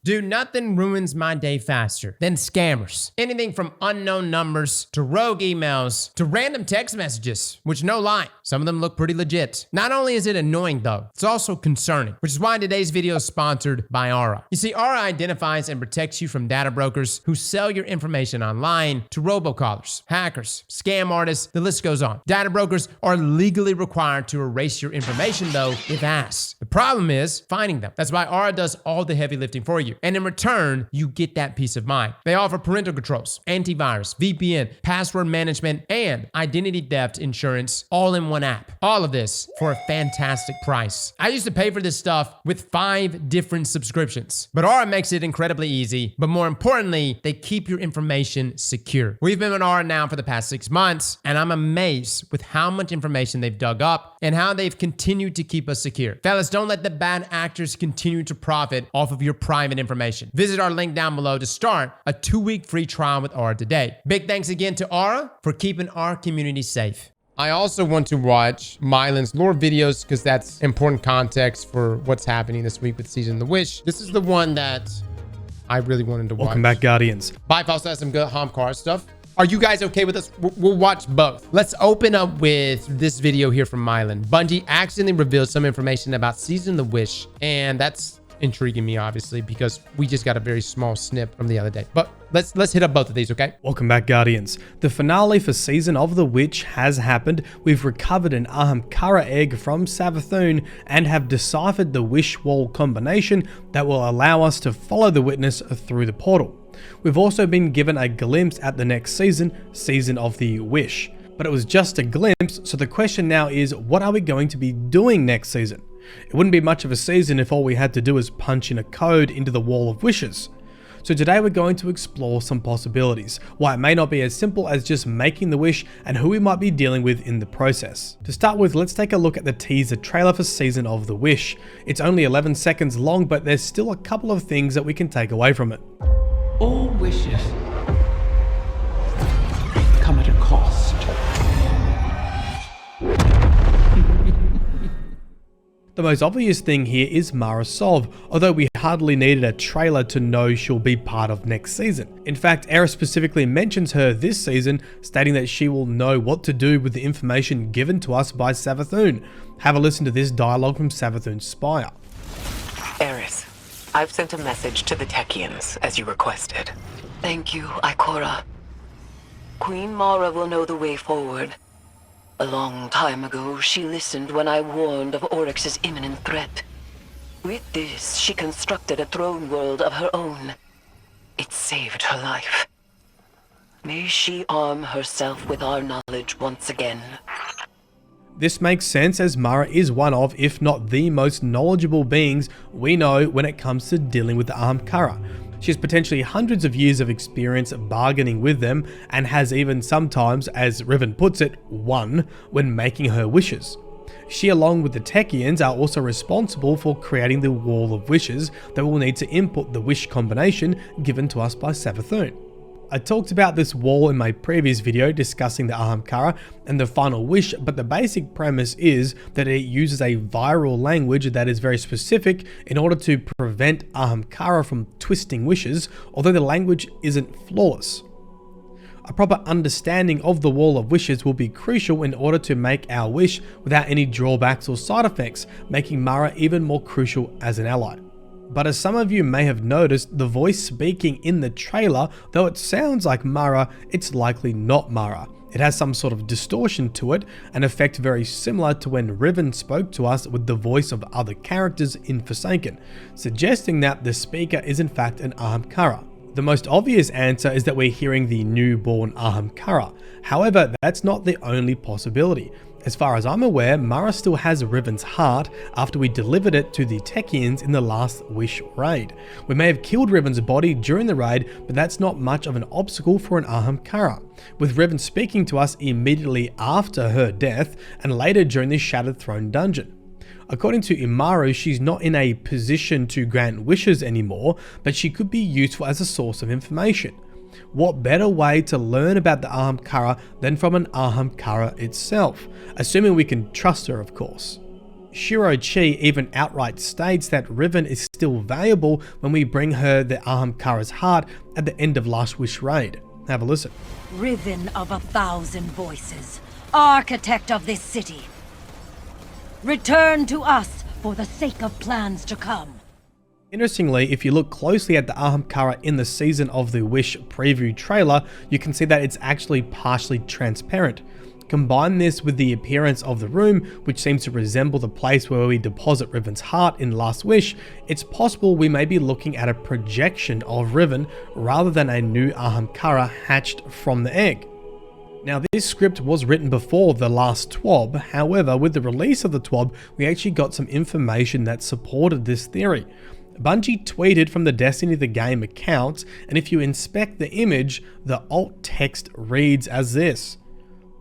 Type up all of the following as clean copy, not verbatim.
Dude, nothing ruins my day faster than scammers. Anything from unknown numbers to rogue emails to random text messages, which no lie, some of them look pretty legit. Not only is it annoying though, it's also concerning, which is why today's video is sponsored by Aura. You see, Aura identifies and protects you from data brokers who sell your information online to robocallers, hackers, scam artists, the list goes on. Data brokers are legally required to erase your information though, if asked. The problem is finding them. That's why Aura does all the heavy lifting for you. And in return, you get that peace of mind. They offer parental controls, antivirus, VPN, password management, and identity theft insurance all in one app. All of this for a fantastic price. I used to pay for this stuff with 5 different subscriptions, but Aura makes it incredibly easy. But more importantly, they keep your information secure. We've been with Aura now for the past 6 months, and I'm amazed with how much information they've dug up and how they've continued to keep us secure. Fellas, don't let the bad actors continue to profit off of your private information. Visit our link down below to start a 2-week free trial with Aura today. Big thanks again to Aura for keeping our community safe. I also want to watch Myelin's lore videos because that's important context for what's happening this week with Season of the Wish. This is the one that I really wanted to watch. Welcome back, Guardians. Byf also has some good Ahamkara stuff. Are you guys okay with us? We'll watch both. Let's open up with this video here from Myelin. Bungie accidentally revealed some information about Season of the Wish, and that's intriguing me, obviously, because we just got a very small snip from the other day. But let's hit up both of these, okay? Welcome back, Guardians. The finale for Season of the Witch has happened. We've recovered an Ahamkara egg from Savathun and have deciphered the wish wall combination that will allow us to follow the witness through the portal. We've also been given a glimpse at the next season, Season of the Wish. But it was just a glimpse, so the question now is, what are we going to be doing next season? It wouldn't be much of a season if all we had to do is punch in a code into the Wall of Wishes. So today we're going to explore some possibilities, why it may not be as simple as just making the wish and who we might be dealing with in the process. To start with, let's take a look at the teaser trailer for Season of the Wish. It's only 11 seconds long, but there's still a couple of things that we can take away from it. All wishes come at a cost. The most obvious thing here is Mara Sov, although we hardly needed a trailer to know she'll be part of next season. In fact, Era specifically mentions her this season, stating that she will know what to do with the information given to us by Savathun. Have a listen to this dialogue from Savathun's Spire. Eris, I've sent a message to the Techians, as you requested. Thank you, Ikora. Queen Mara will know the way forward. A long time ago, she listened when I warned of Oryx's imminent threat. With this, she constructed a throne world of her own. It saved her life. May she arm herself with our knowledge once again. This makes sense, as Mara is one of, if not the most knowledgeable beings we know when it comes to dealing with the Ahamkara. She has potentially hundreds of years of experience bargaining with them, and has even sometimes, as Riven puts it, won when making her wishes. She, along with the Techians, are also responsible for creating the Wall of Wishes that will need to input the wish combination given to us by Savathun. I talked about this wall in my previous video discussing the Ahamkara and the final wish, but the basic premise is that it uses a viral language that is very specific in order to prevent Ahamkara from twisting wishes, although the language isn't flawless. A proper understanding of the Wall of Wishes will be crucial in order to make our wish without any drawbacks or side effects, making Mara even more crucial as an ally. But as some of you may have noticed, the voice speaking in the trailer, though it sounds like Mara, it's likely not Mara. It has some sort of distortion to it, an effect very similar to when Riven spoke to us with the voice of other characters in Forsaken, suggesting that the speaker is in fact an Ahamkara. The most obvious answer is that we're hearing the newborn Ahamkara. However, that's not the only possibility. As far as I'm aware, Mara still has Riven's heart after we delivered it to the Techians in the last Wish raid. We may have killed Riven's body during the raid, but that's not much of an obstacle for an Ahamkara, with Riven speaking to us immediately after her death and later during the Shattered Throne dungeon. According to Imaru, she's not in a position to grant wishes anymore, but she could be useful as a source of information. What better way to learn about the Ahamkara than from an Ahamkara itself, assuming we can trust her, of course. Shiro-Chi even outright states that Riven is still valuable when we bring her the Ahamkara's heart at the end of Last Wish raid. Have a listen. Riven of 1,000 voices, architect of this city. Return to us for the sake of plans to come. Interestingly, if you look closely at the Ahamkara in the Season of the Wish preview trailer, you can see that it's actually partially transparent. Combine this with the appearance of the room, which seems to resemble the place where we deposit Riven's heart in Last Wish, it's possible we may be looking at a projection of Riven rather than a new Ahamkara hatched from the egg. Now, this script was written before the last TWAB, however, with the release of the TWAB, we actually got some information that supported this theory. Bungie tweeted from the Destiny the Game account, and if you inspect the image, the alt text reads as this: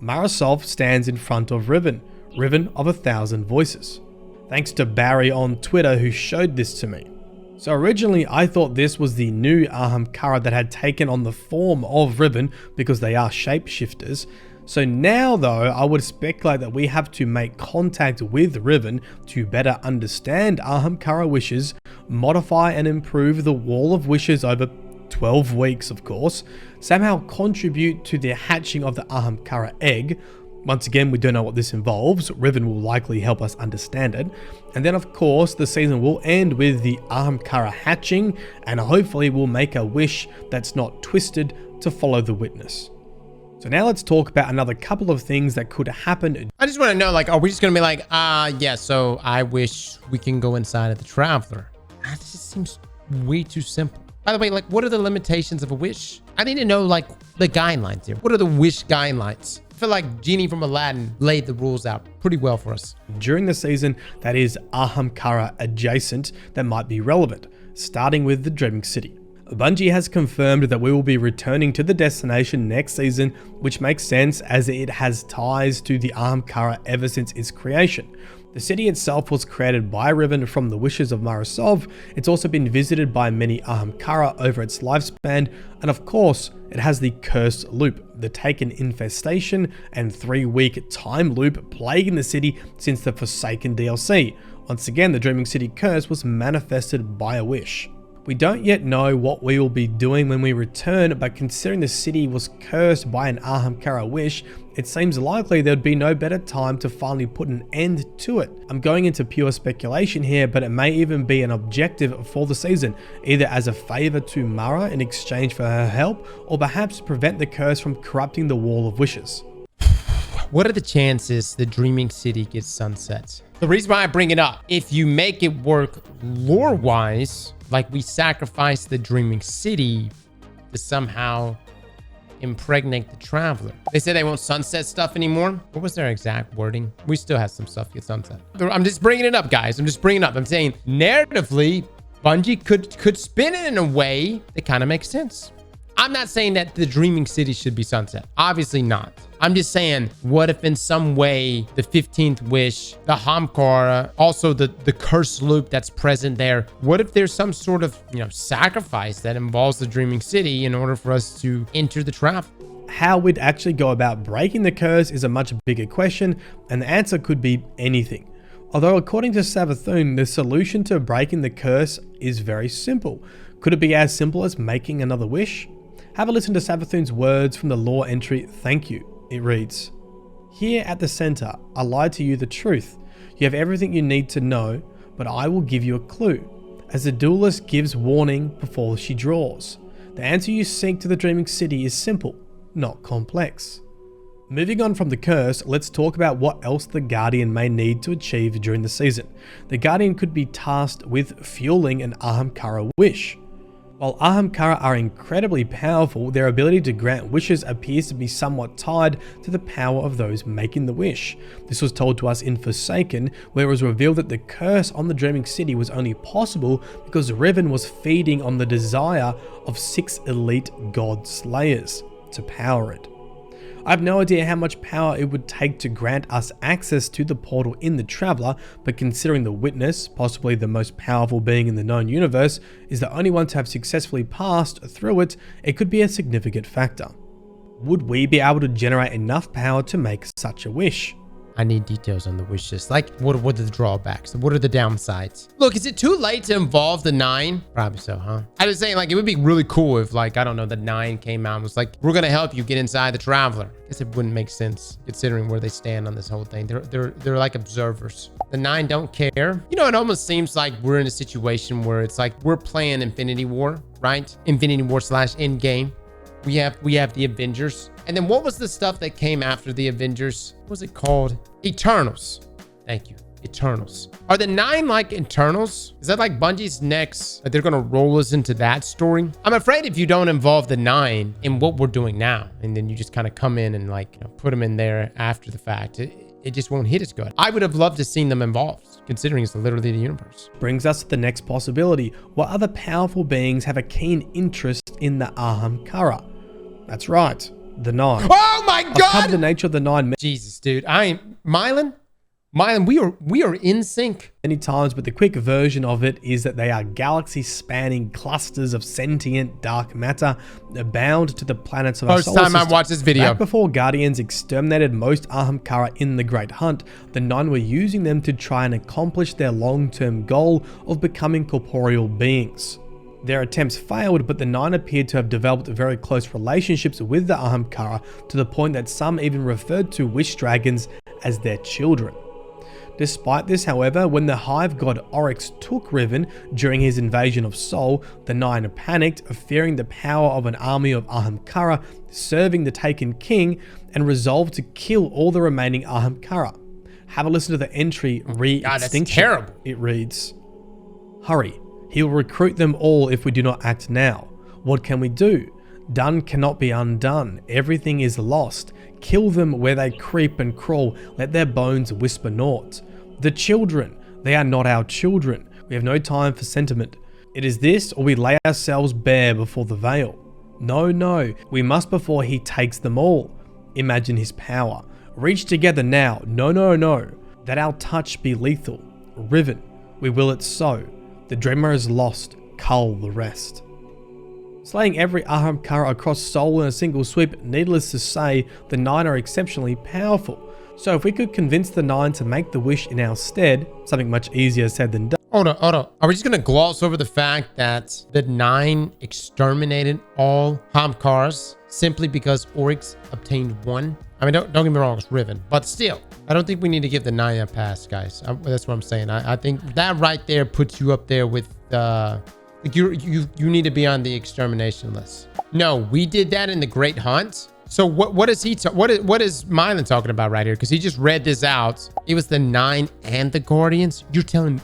Mara Sov stands in front of Riven, Riven of 1,000 voices. Thanks to Barry on Twitter who showed this to me. So originally I thought this was the new Ahamkara that had taken on the form of Riven because they are shapeshifters. So now though, I would speculate that we have to make contact with Riven to better understand Ahamkara wishes, modify and improve the Wall of Wishes over 12 weeks of course, somehow contribute to the hatching of the Ahamkara egg. Once again, we don't know what this involves. Riven will likely help us understand it. And then of course, the season will end with the Ahamkara hatching, and hopefully we'll make a wish that's not twisted to follow the witness. So now let's talk about another couple of things that could happen. I just want to know, like, are we just going to be like, yeah, so I wish we can go inside of the Traveler? That just seems way too simple. By the way, like, what are the limitations of a wish? I need to know, like, the guidelines here. What are the wish guidelines? I feel like Genie from Aladdin laid the rules out pretty well for us. During the season that is Ahamkara adjacent that might be relevant, starting with the Dreaming City. Bungie has confirmed that we will be returning to the destination next season, which makes sense as it has ties to the Ahamkara ever since its creation. The city itself was created by Riven from the wishes of Mara Sov. It's also been visited by many Ahamkara over its lifespan, and of course, it has the Cursed Loop, the Taken Infestation and 3-week time loop plaguing the city since the Forsaken DLC. Once again, the Dreaming City curse was manifested by a wish. We don't yet know what we will be doing when we return, but considering the city was cursed by an Ahamkara wish, it seems likely there would be no better time to finally put an end to it. I'm going into pure speculation here, but it may even be an objective for the season, either as a favor to Mara in exchange for her help, or perhaps to prevent the curse from corrupting the Wall of Wishes. What are the chances the Dreaming City gets sunset? The reason why I bring it up, if you make it work lore-wise, like we sacrifice the Dreaming City to somehow impregnate the Traveler. They say they won't sunset stuff anymore. What was their exact wording? We still have some stuff get sunset. I'm just bringing it up, guys. I'm just bringing it up. I'm saying narratively, Bungie could spin it in a way that kind of makes sense. I'm not saying that the Dreaming City should be sunset. Obviously not. I'm just saying, what if in some way the 15th wish, the Ahamkara, also the curse loop that's present there, what if there's some sort of, sacrifice that involves the Dreaming City in order for us to enter the Traveler? How we'd actually go about breaking the curse is a much bigger question, and the answer could be anything. Although according to Savathun, the solution to breaking the curse is very simple. Could it be as simple as making another wish? Have a listen to Savathun's words from the lore entry, Thank You. It reads, "Here at the center, I lie to you the truth. You have everything you need to know, but I will give you a clue. As the duelist gives warning before she draws. The answer you seek to the Dreaming City is simple, not complex." Moving on from the curse, let's talk about what else the Guardian may need to achieve during the season. The Guardian could be tasked with fueling an Ahamkara wish. While Ahamkara are incredibly powerful, their ability to grant wishes appears to be somewhat tied to the power of those making the wish. This was told to us in Forsaken, where it was revealed that the curse on the Dreaming City was only possible because Riven was feeding on the desire of 6 elite god slayers to power it. I have no idea how much power it would take to grant us access to the portal in the Traveler, but considering the Witness, possibly the most powerful being in the known universe, is the only one to have successfully passed through it, it could be a significant factor. Would we be able to generate enough power to make such a wish? I need details on the wish list. Like, what are the drawbacks? What are the downsides? Look, is it too late to involve the 9? Probably so, huh? I was saying, like, it would be really cool if, like, I don't know, the 9 came out and was like, we're gonna help you get inside the Traveler. I guess it wouldn't make sense considering where they stand on this whole thing. They're like observers. The 9 don't care. You know, it almost seems like we're in a situation where it's like we're playing Infinity War, right? Infinity War / Endgame. We have the Avengers. And then what was the stuff that came after the Avengers? What was it called? Eternals. Thank you. Eternals. Are the 9 like Eternals? Is that like Bungie's next? Like they're gonna roll us into that story? I'm afraid if you don't involve the 9 in what we're doing now, and then you just kind of come in and like, you know, put them in there after the fact, it just won't hit as good. I would have loved to seen them involved, considering it's literally the universe. Brings us to the next possibility. What other powerful beings have a keen interest in the Ahamkara? That's right, the 9. Oh my God! I've covered the nature of the 9 Jesus, dude. Myelin, we are in sync many times, but the quick version of it is that they are galaxy-spanning clusters of sentient dark matter bound to the planets of our solar system. First time I watched this video. Back before Guardians exterminated most Ahamkara in the Great Hunt, the 9 were using them to try and accomplish their long-term goal of becoming corporeal beings. Their attempts failed, but the 9 appeared to have developed very close relationships with the Ahamkara to the point that some even referred to wish dragons as their children. Despite this, however, when the Hive god Oryx took Riven during his invasion of Sol, the 9 panicked, fearing the power of an army of Ahamkara serving the taken king, and resolved to kill all the remaining Ahamkara. Have a listen to the entry Re-Extinction. That's terrible. It reads, "Hurry. He will recruit them all if we do not act now. What can we do? Done cannot be undone. Everything is lost. Kill them where they creep and crawl. Let their bones whisper naught. The children, they are not our children. We have no time for sentiment. It is this, or we lay ourselves bare before the veil. No, we must before he takes them all. Imagine his power. Reach together now. No. That our touch be lethal. Riven, we will it so. The dreamer is lost, cull the rest." Slaying every Ahamkara across Sol in a single sweep, needless to say, the 9 are exceptionally powerful. So if we could convince the 9 to make the wish in our stead, something much easier said than done. Hold on. Are we just gonna gloss over the fact that the 9 exterminated all Ahamkaras simply because Oryx obtained 1? I mean, don't get me wrong, it's Riven, but still, I don't think we need to give the 9 a pass, guys. That's what I'm saying. I think that right there puts you up there with like you need to be on the extermination list. No, we did that in the Great Hunt. So what is he? What is Myelin talking about right here? Because he just read this out. It was the 9 and the Guardians. You're telling me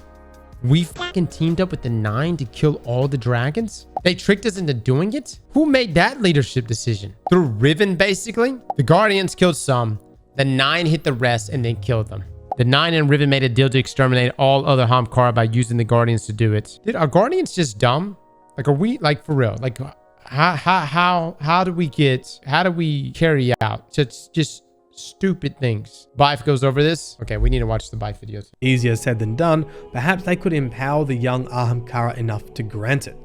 we fucking teamed up with the 9 to kill all the dragons? They tricked us into doing it? Who made that leadership decision? Through Riven, basically? The Guardians killed some. The 9 hit the rest and then killed them. The 9 and Riven made a deal to exterminate all other Ahamkara by using the Guardians to do it. Are Guardians just dumb? Like, are we, like, for real? Like, how do we carry out just stupid things? Byf goes over this. Okay, we need to watch the Byf videos. Easier said than done. Perhaps they could empower the young Ahamkara enough to grant it.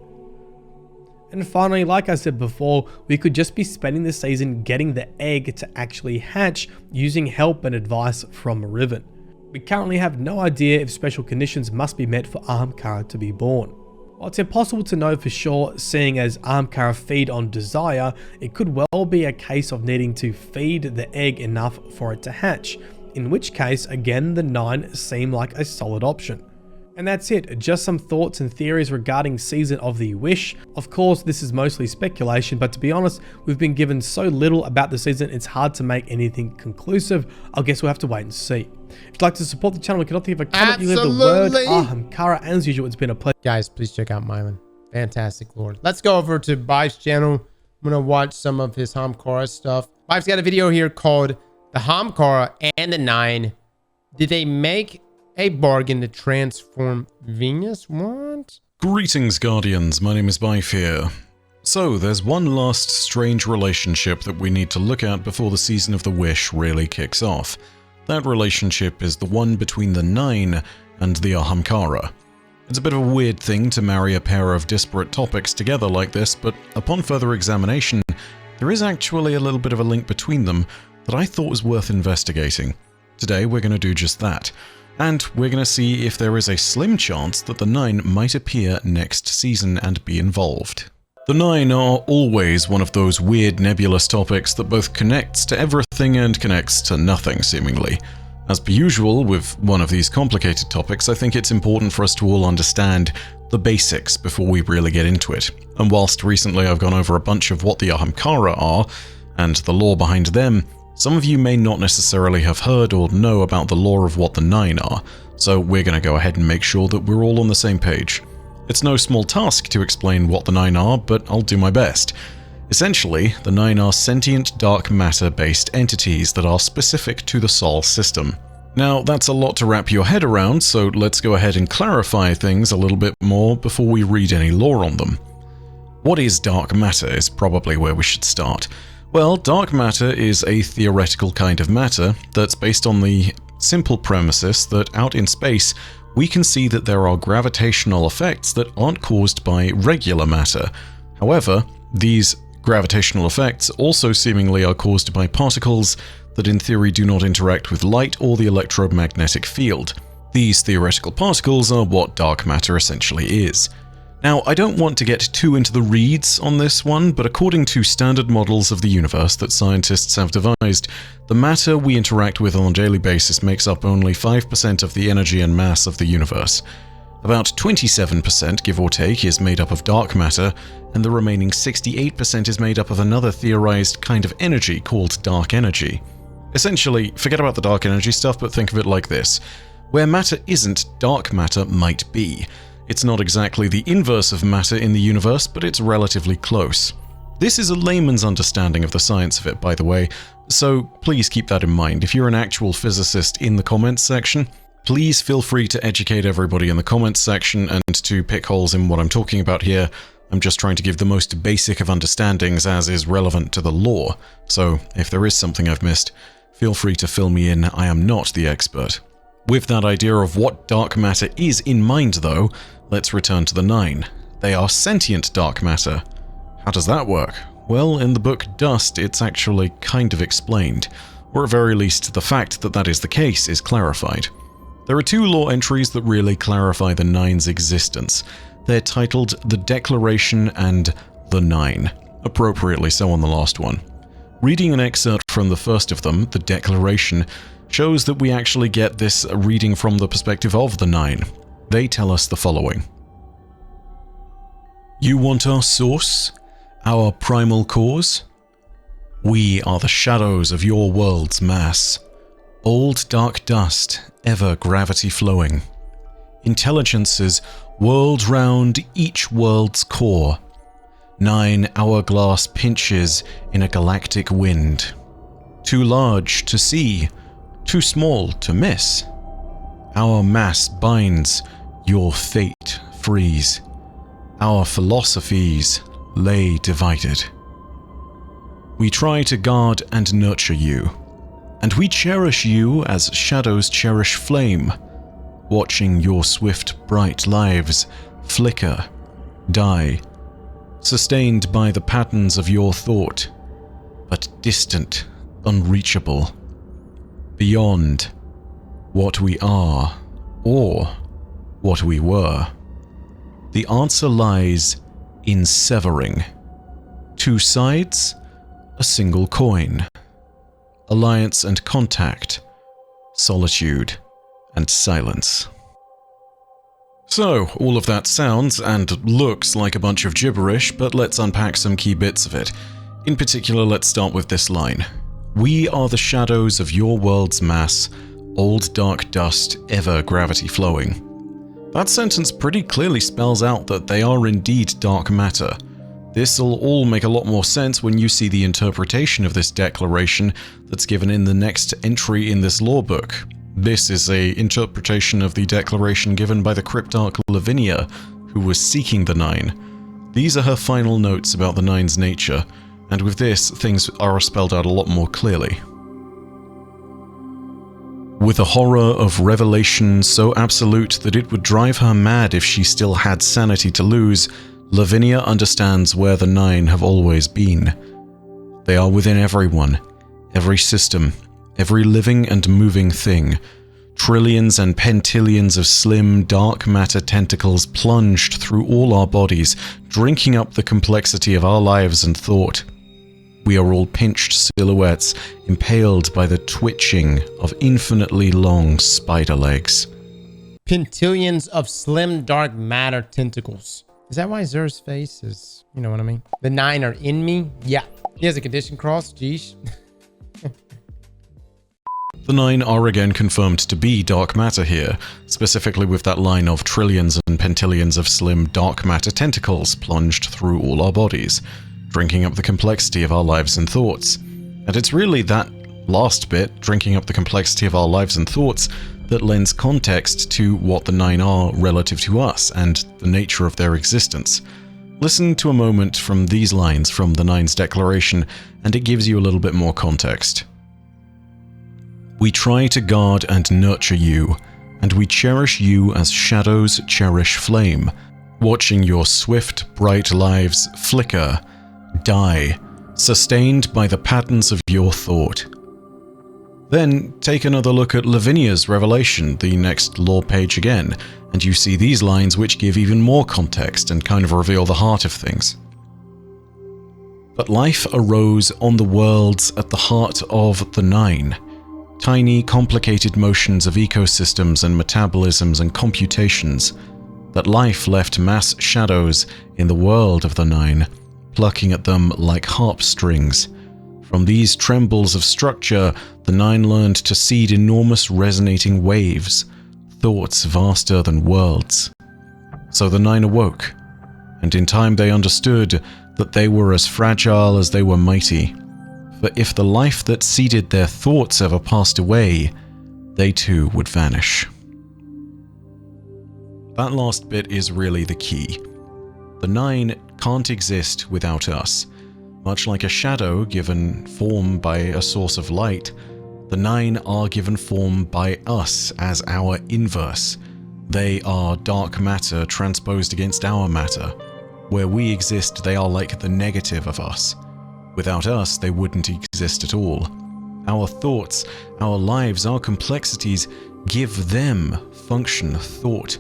And finally, like I said before, we could just be spending the season getting the egg to actually hatch using help and advice from Riven. We currently have no idea if special conditions must be met for Ahamkara to be born. While it's impossible to know for sure, seeing as Ahamkara feed on desire, it could well be a case of needing to feed the egg enough for it to hatch, in which case, again, the 9 seem like a solid option. And that's it, just some thoughts and theories regarding Season of the Wish. Of course, this is mostly speculation, but to be honest, we've been given so little about the season, it's hard to make anything conclusive. I guess we'll have to wait and see. If you'd like to support the channel, we can not leave a comment. You leave the word Ahamkara. As usual, it's been a pleasure. Guys, please check out Myelin. Fantastic Lord. Let's go over to Byf's channel. I'm going to watch some of his Ahamkara stuff. Byf's got a video here called The Ahamkara and the 9. Did they make a bargain to transform Venus? What? Greetings, Guardians. My name is Byf here. So, there's one last strange relationship that we need to look at before the Season of the Wish really kicks off. That relationship is the one between the 9 and the Ahamkara. It's a bit of a weird thing to marry a pair of disparate topics together like this, but upon further examination, there is actually a little bit of a link between them that I thought was worth investigating. Today we're going to do just that, and we're going to see if there is a slim chance that the Nine might appear next season and be involved. The Nine are always one of those weird nebulous topics that both connects to everything and connects to nothing, seemingly. As per usual with one of these complicated topics, I think it's important for us to all understand the basics before we really get into it. And whilst recently I've gone over a bunch of what the Ahamkara are, and the lore behind them, some of you may not necessarily have heard or know about the lore of what the Nine are, so we're going to go ahead and make sure that we're all on the same page. It's no small task to explain what the Nine are, but I'll do my best. Essentially, the Nine are sentient dark matter-based entities that are specific to the Sol system. Now, that's a lot to wrap your head around, so let's go ahead and clarify things a little bit more before we read any lore on them. What is dark matter is probably where we should start. Well, dark matter is a theoretical kind of matter that's based on the simple premises that out in space, we can see that there are gravitational effects that aren't caused by regular matter. However, these gravitational effects also seemingly are caused by particles that in theory do not interact with light or the electromagnetic field. These theoretical particles are what dark matter essentially is. Now, I don't want to get too into the reeds on this one, but according to standard models of the universe that scientists have devised, the matter we interact with on a daily basis makes up only 5% of the energy and mass of the universe. About 27%, give or take, is made up of dark matter, and the remaining 68% is made up of another theorized kind of energy called dark energy. Essentially, forget about the dark energy stuff, but think of it like this. Where matter isn't, dark matter might be. It's not exactly the inverse of matter in the universe, but it's relatively close. This is a layman's understanding of the science of it, by the way, so please keep that in mind. If you're an actual physicist in the comments section, please feel free to educate everybody in the comments section and to pick holes in what I'm talking about here. I'm just trying to give the most basic of understandings as is relevant to the lore, so if there is something I've missed, feel free to fill me in. I am not the expert. With that idea of what dark matter is in mind though, let's return to the Nine. They are sentient dark matter. How does that work? Well, in the book Dust, it's actually kind of explained, or at very least the fact that that is the case is clarified. There are two lore entries that really clarify the Nine's existence. They're titled The Declaration and The Nine, appropriately so on the last one. Reading an excerpt from the first of them, The Declaration, shows that we actually get this reading from the perspective of the Nine. They tell us the following. You want our source? Our primal cause? We are the shadows of your world's mass. Old dark dust, ever gravity flowing. Intelligences world round each world's core. 9 hourglass pinches in a galactic wind. Too large to see, too small to miss. Our mass binds, your fate frees. Our philosophies lay divided. We try to guard and nurture you, and we cherish you as shadows cherish flame, watching your swift bright lives flicker, die, sustained by the patterns of your thought, but distant, unreachable, beyond what we are or what we were. The answer lies in severing. Two sides, a single coin. Alliance and contact, solitude and silence. So, all of that sounds and looks like a bunch of gibberish, but let's unpack some key bits of it. In particular, let's start with this line. We are the shadows of your world's mass, old dark dust, ever gravity flowing. That sentence pretty clearly spells out that they are indeed dark matter. This'll all make a lot more sense when you see the interpretation of this declaration that's given in the next entry in this lore book. This is an interpretation of the declaration given by the cryptarch Lavinia, who was seeking the Nine. These are her final notes about the Nine's nature, and with this, things are spelled out a lot more clearly. With a horror of revelation so absolute that it would drive her mad if she still had sanity to lose, Lavinia understands where the Nine have always been. They are within everyone, every system, every living and moving thing. Trillions and pentillions of slim, dark matter tentacles plunged through all our bodies, drinking up the complexity of our lives and thought. We are all pinched silhouettes, impaled by the twitching of infinitely long spider legs. Pentillions of slim, dark matter tentacles. Is that why Zer's face is, you know what I mean? The 9 are in me? Yeah. He has a condition cross, geesh. The 9 are again confirmed to be dark matter here, specifically with that line of trillions and pentillions of slim dark matter tentacles plunged through all our bodies, drinking up the complexity of our lives and thoughts. And it's really that last bit, drinking up the complexity of our lives and thoughts, that lends context to what the 9 are relative to us and the nature of their existence. Listen to a moment from these lines from the 9's declaration, and it gives you a little bit more context. We try to guard and nurture you, and we cherish you as shadows cherish flame, watching your swift, bright lives flicker, die, sustained by the patterns of your thought. Then take another look at Lavinia's revelation, the next lore page again, and you see these lines which give even more context and kind of reveal the heart of things. But life arose on the worlds at the heart of the 9. Tiny, complicated motions of ecosystems and metabolisms and computations. That life left mass shadows in the world of the 9, plucking at them like harp strings. From these trembles of structure, the 9 learned to seed enormous resonating waves, thoughts vaster than worlds. So the 9 awoke, and in time they understood that they were as fragile as they were mighty. For if the life that seeded their thoughts ever passed away, they too would vanish. That last bit is really the key. The 9 can't exist without us. Much like a shadow given form by a source of light, the 9 are given form by us as our inverse. They are dark matter transposed against our matter. Where we exist, they are like the negative of us. Without us, they wouldn't exist at all. Our thoughts, our lives, our complexities give them function, thought.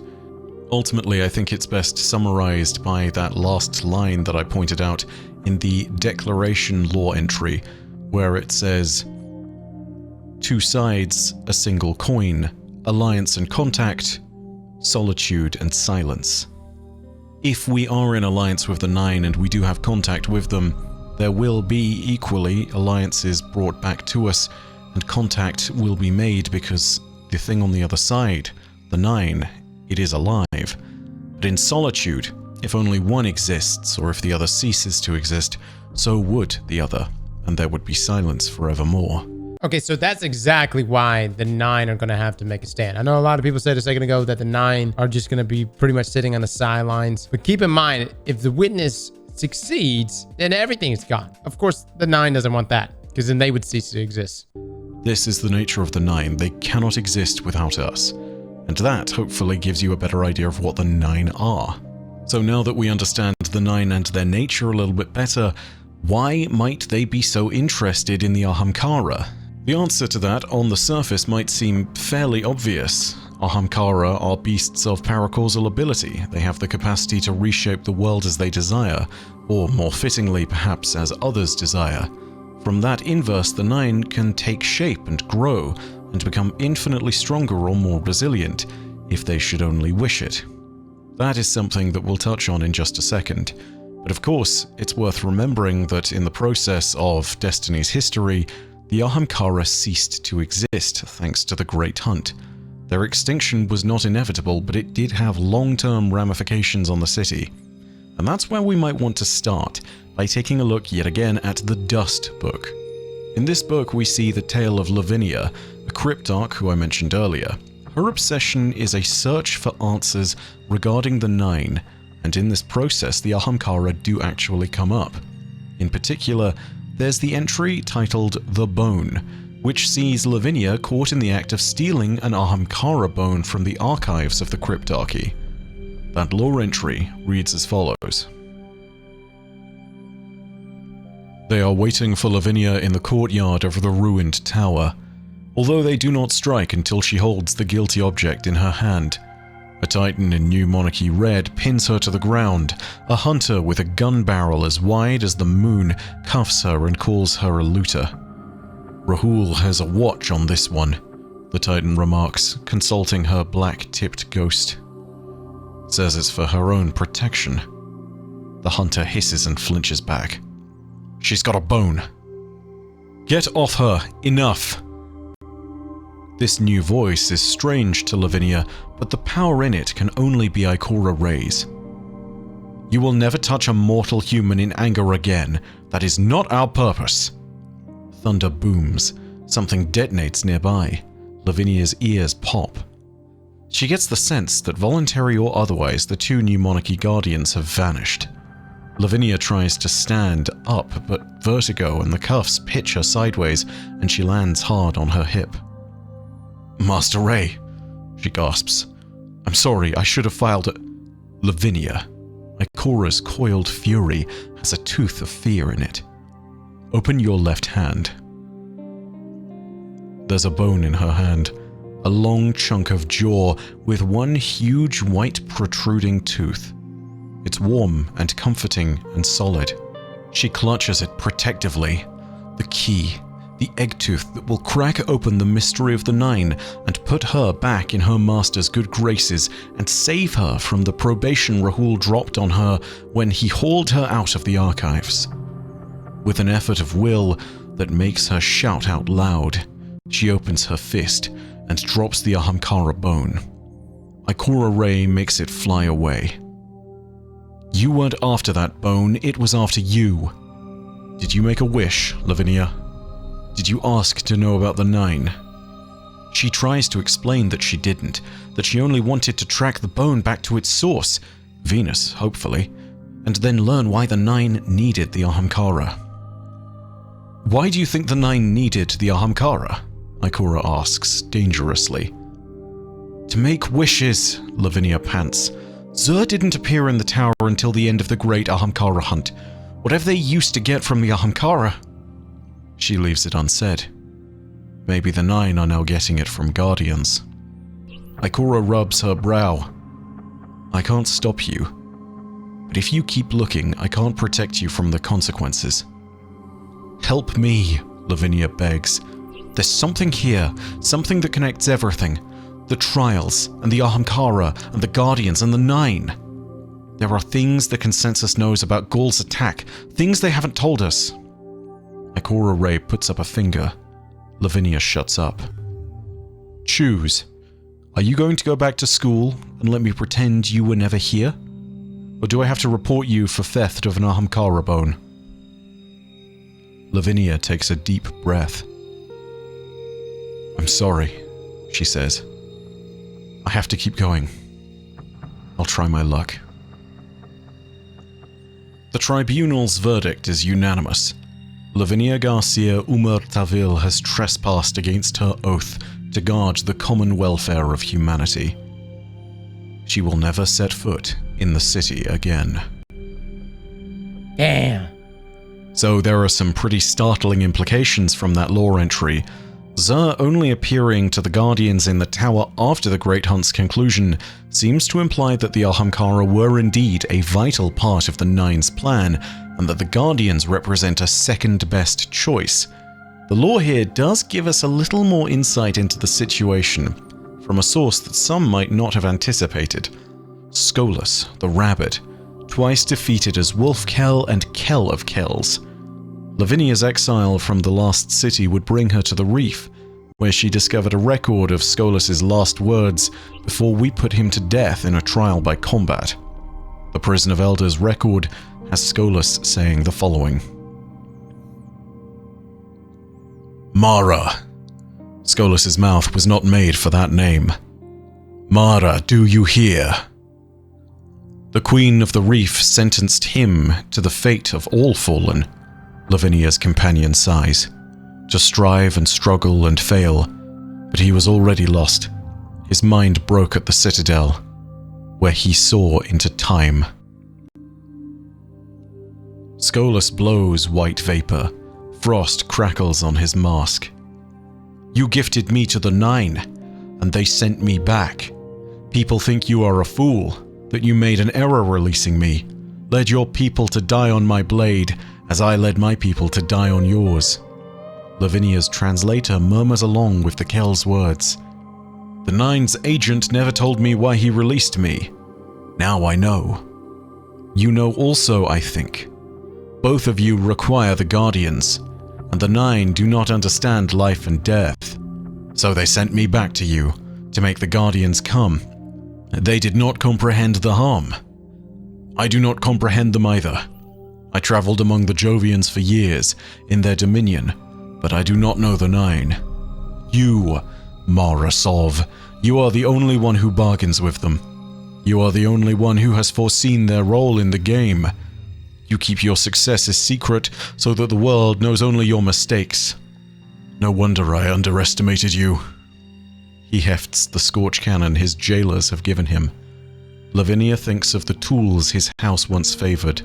Ultimately, I think it's best summarized by that last line that I pointed out in the Declaration lore entry, where it says, "Two sides, a single coin, alliance and contact, solitude and silence." If we are in alliance with the 9 and we do have contact with them, there will be equally alliances brought back to us, and contact will be made because the thing on the other side, the 9, it is alive. But in solitude, if only one exists or if the other ceases to exist, so would the other, and there would be silence forevermore. Okay, so that's exactly why the 9 are going to have to make a stand. I know a lot of people said a second ago that the 9 are just going to be pretty much sitting on the sidelines. But keep in mind, if the witness succeeds, then everything is gone. Of course, the 9 doesn't want that, because then they would cease to exist. This is the nature of the 9. They cannot exist without us. And that hopefully gives you a better idea of what the 9 are. So now that we understand the 9 and their nature a little bit better, why might they be so interested in the Ahamkara? The answer to that on the surface might seem fairly obvious. Ahamkara are beasts of paracausal ability. They have the capacity to reshape the world as they desire, or more fittingly perhaps as others desire. From that inverse, the 9 can take shape and grow, and become infinitely stronger or more resilient, if they should only wish it. That is something that we'll touch on in just a second. But of course, it's worth remembering that in the process of Destiny's history, the Ahamkara ceased to exist thanks to the Great Hunt. Their extinction was not inevitable, but it did have long-term ramifications on the city. And that's where we might want to start, by taking a look yet again at the Dust book. In this book we see the tale of Lavinia, a cryptarch who I mentioned earlier. Her obsession is a search for answers regarding the 9, and in this process the Ahamkara do actually come up. In particular, there's the entry titled The Bone, which sees Lavinia caught in the act of stealing an Ahamkara bone from the archives of the cryptarchy. That lore entry reads as follows. They are waiting for Lavinia in the courtyard of the ruined tower. although they do not strike until she holds the guilty object in her hand. A Titan in New Monarchy Red pins her to the ground. A hunter with a gun barrel as wide as the moon cuffs her and calls her a looter. Rahul has a watch on this one, the Titan remarks, consulting her black-tipped ghost. Says it's for her own protection. The hunter hisses and flinches back. She's got a bone. Get off her, enough! This new voice is strange to Lavinia, but the power in it can only be Ikora Ray's. You will never touch a mortal human in anger again. That is not our purpose. Thunder booms. Something detonates nearby. Lavinia's ears pop. She gets the sense that, voluntary or otherwise, the two New Monarchy Guardians have vanished. Lavinia tries to stand up, but vertigo and the cuffs pitch her sideways, and she lands hard on her hip. Master Ray, she gasps. I'm sorry, I should have filed it. Lavinia. Ikora's coiled fury has a tooth of fear in it. Open your left hand. There's a bone in her hand, a long chunk of jaw with one huge white protruding tooth. It's warm and comforting and solid. She clutches it protectively. The key. The egg tooth that will crack open the mystery of the Nine and put her back in her master's good graces and save her from the probation Rahul dropped on her when he hauled her out of the archives. With an effort of will that makes her shout out loud, she opens her fist and drops the Ahamkara bone. Ikora Ray makes it fly away. You weren't after that bone, it was after you. Did you make a wish, Lavinia? Did you ask to know about the Nine? She tries to explain that she didn't, that she only wanted to track the bone back to its source, Venus, hopefully, and then learn why the Nine needed the Ahamkara. Why do you think the Nine needed the Ahamkara? Ikora asks, dangerously. To make wishes, Lavinia pants. Zur didn't appear in the tower until the end of the great Ahamkara hunt. Whatever they used to get from the Ahamkara... She leaves it unsaid. Maybe the Nine are now getting it from Guardians. Ikora rubs her brow. I can't stop you. But if you keep looking, I can't protect you from the consequences. Help me, Lavinia begs. There's something here, something that connects everything. The trials, and the Ahamkara, and the Guardians, and the Nine. There are things the consensus knows about Gaul's attack, things they haven't told us. Ikora Ray puts up a finger. Lavinia shuts up. Choose. Are you going to go back to school and let me pretend you were never here? Or do I have to report you for theft of an Ahamkara bone? Lavinia takes a deep breath. I'm sorry, she says. I have to keep going. I'll try my luck. The tribunal's verdict is unanimous. Lavinia Garcia Umar Tavil has trespassed against her oath to guard the common welfare of humanity. She will never set foot in the city again. Damn. So there are some pretty startling implications from that lore entry. Zur only appearing to the Guardians in the tower after the Great Hunt's conclusion seems to imply that the Ahamkara were indeed a vital part of the Nine's plan, and that the Guardians represent a second-best choice. The lore here does give us a little more insight into the situation, from a source that some might not have anticipated. Skolas, the Rabbit, twice defeated as Wolf Kell and Kell of Kells. Lavinia's exile from the Last City would bring her to the Reef, where she discovered a record of Skolas' last words before we put him to death in a trial by combat. The Prison of Elders record has Skolas saying the following. Mara. Skolas' mouth was not made for that name. Mara, do you hear? The Queen of the Reef sentenced him to the fate of all fallen, Lavinia's companion sighs, to strive and struggle and fail, but he was already lost. His mind broke at the Citadel, where he saw into time. Skolas blows white vapor. Frost crackles on his mask. You gifted me to the Nine, and they sent me back. People think you are a fool, that you made an error releasing me, led your people to die on my blade, as I led my people to die on yours. Lavinia's translator murmurs along with the Kel's words. The Nine's agent never told me why he released me. Now I know. You know also, I think. Both of you require the Guardians, and the Nine do not understand life and death. So they sent me back to you, to make the Guardians come. They did not comprehend the harm. I do not comprehend them either. I traveled among the Jovians for years, in their dominion, but I do not know the Nine. You, Mara Sov, you are the only one who bargains with them. You are the only one who has foreseen their role in the game. You keep your successes secret so that the world knows only your mistakes. No wonder I underestimated you. He hefts the scorch cannon his jailers have given him. Lavinia thinks of the tools his house once favored.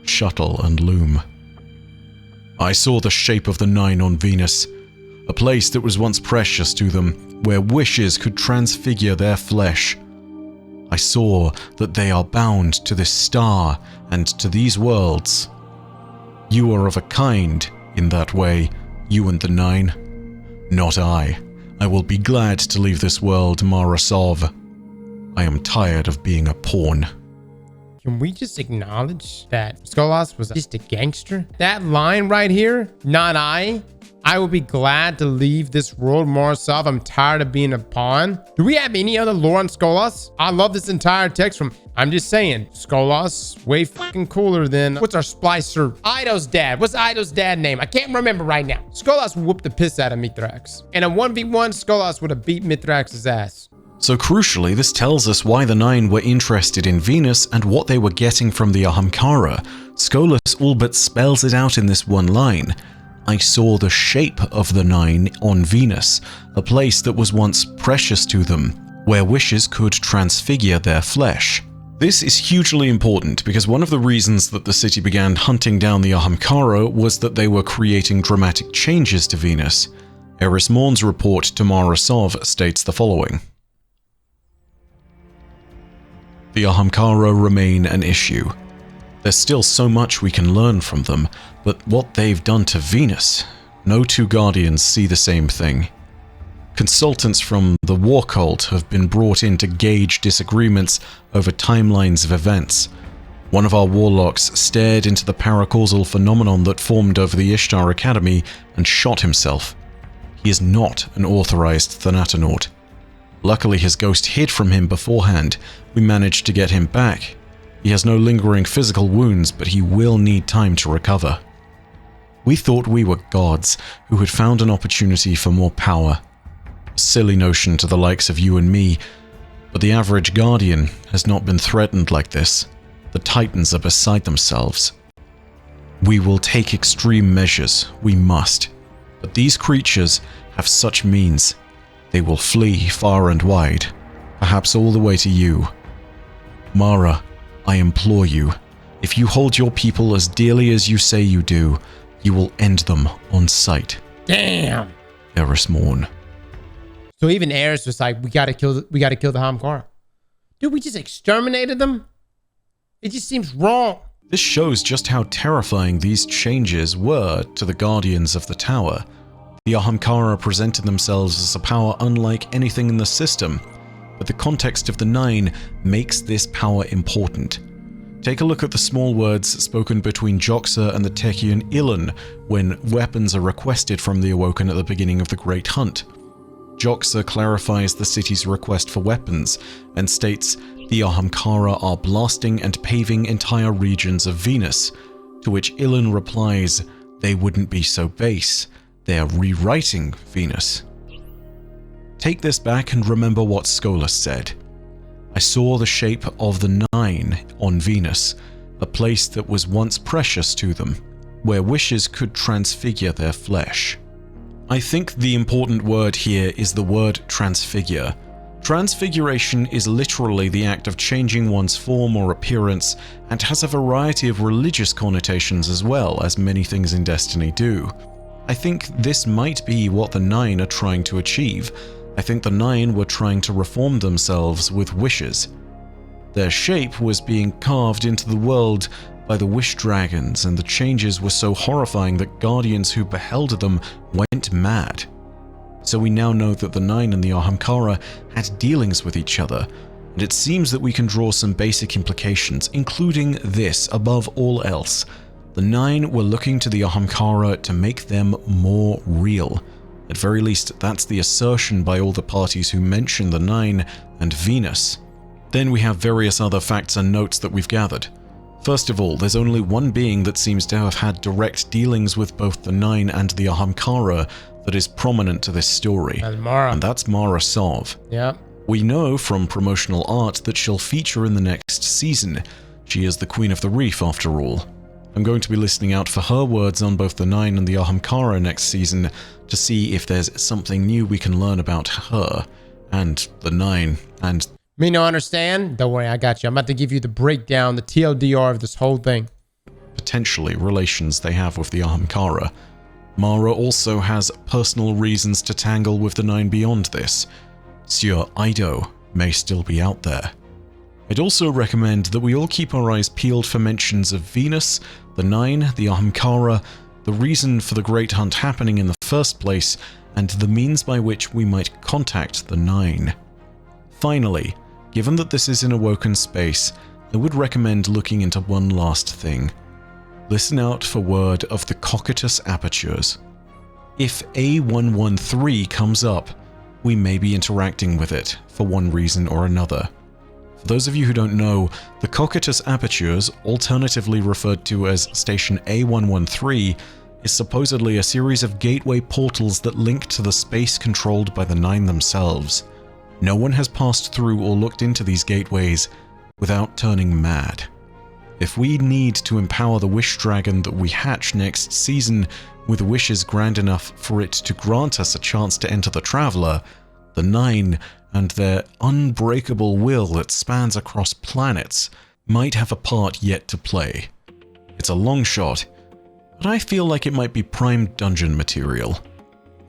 Shuttle and loom. I saw the shape of the Nine on Venus, a place that was once precious to them, where wishes could transfigure their flesh. I saw that they are bound to this star and to these worlds. You are of a kind, in that way, you and the Nine. Not I. I will be glad to leave this world, Mara Sov. I am tired of being a pawn. Can we just acknowledge that Skolas was just a gangster? That line right here, not I. I will be glad to leave this world, Morosov. I'm tired of being a pawn. Do we have any other lore on Skolas? I love this entire text from, I'm just saying, Skolas, way fucking cooler than, what's our splicer? Ido's dad. What's Ido's dad name? I can't remember right now. Skolas whooped the piss out of Mithrax. And a 1v1, Skolas would have beat Mithrax's ass. So crucially, this tells us why the Nine were interested in Venus and what they were getting from the Ahamkara. Skolas all but spells it out in this one line. I saw the shape of the Nine on Venus, a place that was once precious to them, where wishes could transfigure their flesh. This is hugely important because one of the reasons that the city began hunting down the Ahamkara was that they were creating dramatic changes to Venus. Eris Morn's report to Mara Sov states the following. The Ahamkara remain an issue. There's still so much we can learn from them, but what they've done to Venus, no two Guardians see the same thing. Consultants from the War Cult have been brought in to gauge disagreements over timelines of events. One of our warlocks stared into the paracausal phenomenon that formed over the Ishtar Academy and shot himself. He is not an authorized Thanatonaut. Luckily, his ghost hid from him beforehand. We managed to get him back. He has no lingering physical wounds, but he will need time to recover. We thought we were gods who had found an opportunity for more power. A silly notion to the likes of you and me, but the average Guardian has not been threatened like this. The Titans are beside themselves. We will take extreme measures, we must. But these creatures have such means. They will flee far and wide, perhaps all the way to you. Mara, I implore you, if you hold your people as dearly as you say you do, you will end them on sight. Damn. Eris Morn. So even Eris was like, we gotta kill the Ahamkara. Dude, we just exterminated them? It just seems wrong. This shows just how terrifying these changes were to the Guardians of the Tower. The Ahamkara presented themselves as a power unlike anything in the system, but the context of the Nine makes this power important. Take a look at the small words spoken between Joxer and the Techian Ilan when weapons are requested from the Awoken at the beginning of the Great Hunt. Joxer clarifies the city's request for weapons and states the Ahamkara are blasting and paving entire regions of Venus, to which Ilan replies they wouldn't be so base, they're rewriting Venus. Take this back and remember what Skolas said. I saw the shape of the Nine on Venus, a place that was once precious to them, where wishes could transfigure their flesh. I think the important word here is the word transfigure. Transfiguration is literally the act of changing one's form or appearance and has a variety of religious connotations as well, as many things in Destiny do. I think this might be what the Nine are trying to achieve. I think the Nine were trying to reform themselves with wishes. Their shape was being carved into the world by the wish dragons, and the changes were so horrifying that guardians who beheld them went mad. So we now know that the Nine and the Ahamkara had dealings with each other, and it seems that we can draw some basic implications, including this above all else. The Nine were looking to the Ahamkara to make them more real. At very least, that's the assertion by all the parties who mention the Nine and Venus. Then we have various other facts and notes that we've gathered. First of all, there's only one being that seems to have had direct dealings with both the Nine and the Ahamkara that is prominent to this story, and that's Mara Sov. Yeah. We know from promotional art that she'll feature in the next season. She is the Queen of the Reef, after all. I'm going to be listening out for her words on both the Nine and the Ahamkara next season to see if there's something new we can learn about her and the Nine and... Me no understand? Don't worry, I got you. I'm about to give you the breakdown, the TLDR of this whole thing. potentially relations they have with the Ahamkara. Mara also has personal reasons to tangle with the Nine beyond this. Sieur Ido may still be out there. I'd also recommend that we all keep our eyes peeled for mentions of Venus, the Nine, the Ahamkara, the reason for the Great Hunt happening in the first place, and the means by which we might contact the Nine. Finally, given that this is in Awoken space, I would recommend looking into one last thing. Listen out for word of the Cocytus apertures. If A113 comes up, we may be interacting with it for one reason or another. For those of you who don't know, the Cocytus apertures, alternatively referred to as Station A113, is supposedly a series of gateway portals that link to the space controlled by the Nine themselves. No one has passed through or looked into these gateways without turning mad. If we need to empower the Wish Dragon that we hatch next season with wishes grand enough for it to grant us a chance to enter the Traveler, the Nine and their unbreakable will that spans across planets might have a part yet to play. It's a long shot, but I feel like it might be prime dungeon material.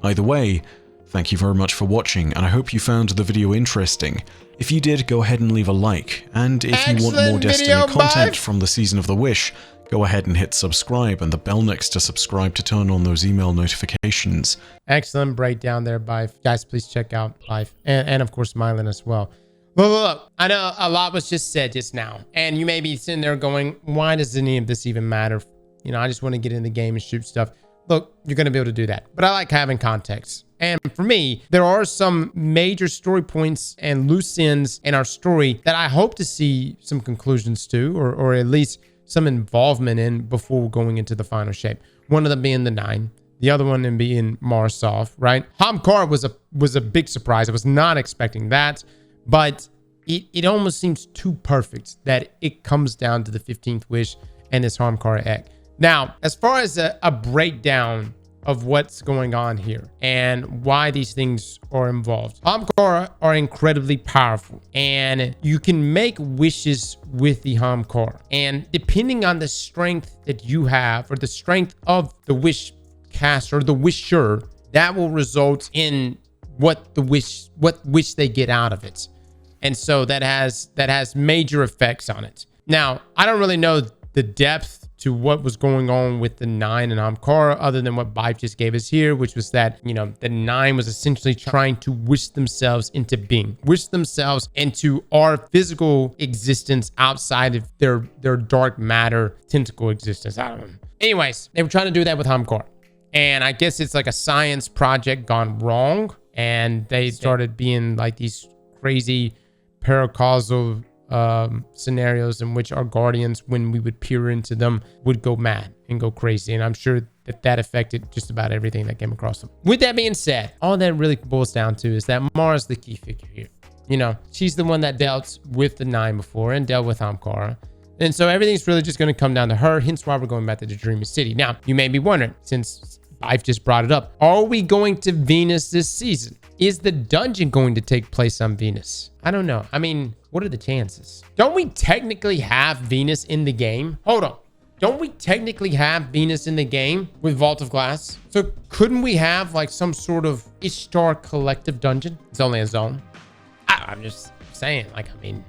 Either way, thank you very much for watching, and I hope you found the video interesting. If you did, go ahead and leave a like, and if you want more Destiny content from the Season of the Wish, go ahead and hit subscribe and the bell next to subscribe to turn on those email notifications. Excellent breakdown there, Byf. Guys, please check out Byf, and of course Myelin as well. Look, I know a lot was just said just now, and you may be sitting there going, why does any of this even matter? You know, I just want to get in the game and shoot stuff. Look, you're going to be able to do that, but I like having context. And for me, there are some major story points and loose ends in our story that I hope to see some conclusions to, or at least some involvement in before going into the final shape. One of them being the Nine, the other one being Mara Sov, right? Ahamkara was a big surprise. I was not expecting that, but it almost seems too perfect that it comes down to the 15th wish and this Ahamkara egg. Now, as far as a breakdown of what's going on here and why these things are involved. Ahamkara are incredibly powerful, and you can make wishes with the Ahamkara. And depending on the strength that you have, or the strength of the wish caster or the wisher, that will result in what wish they get out of it. And so that has major effects on it. Now, I don't really know the depth to what was going on with the Nine and Ahamkara, other than what Byf just gave us here, which was that, you know, the Nine was essentially trying to wish themselves into being, wish themselves into our physical existence outside of their dark matter tentacle existence. I don't know. Anyways, they were trying to do that with Ahamkara. And I guess it's like a science project gone wrong. And they started being like these crazy paracausal scenarios in which our guardians, when we would peer into them, would go mad and go crazy. And I'm sure that affected just about everything that came across them. With that being said, all that really boils down to is that Mara's the key figure here. You know, she's the one that dealt with the Nine before and dealt with Ahamkara. And so everything's really just going to come down to her, hence why we're going back to the Dreaming City. Now, you may be wondering, since I've just brought it up, are we going to Venus this season? Is the dungeon going to take place on Venus? I don't know. I mean, what are the chances? Don't we technically have Venus in the game? Hold on. don't we technically have Venus in the game with Vault of Glass? So couldn't we have like some sort of Ishtar collective dungeon? It's only a zone. I'm just saying, like, I mean,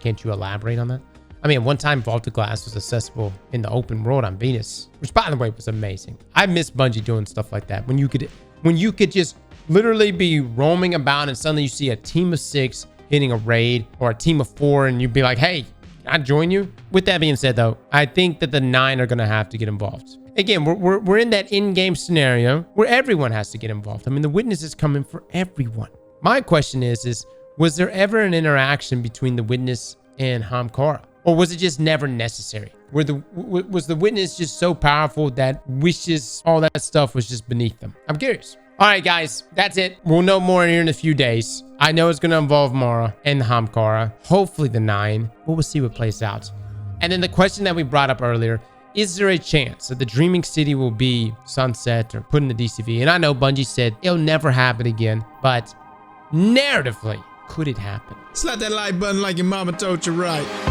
can't you elaborate on that? I mean, one time Vault of Glass was accessible in the open world on Venus, which by the way was amazing. I miss Bungie doing stuff like that. When you could just literally be roaming about and suddenly you see a team of 6 hitting a raid or a team of 4 and you'd be like, hey, can I join you? With that being said though, I think that the 9 are gonna have to get involved. Again, we're in that in-game scenario where everyone has to get involved. I mean, the witness is coming for everyone. My question is was there ever an interaction between the witness and Ahamkara? Or was it just never necessary? Was the witness just so powerful that wishes, all that stuff was just beneath them? I'm curious. All right, guys, that's it. We'll know more here in a few days. I know it's going to involve Mara and Ahamkara. Hopefully the 9. We'll see what plays out. And then the question that we brought up earlier, is there a chance that the Dreaming City will be sunset or put in the DCV? And I know Bungie said it'll never happen again, but narratively, could it happen? Slap that like button like your mama told you right.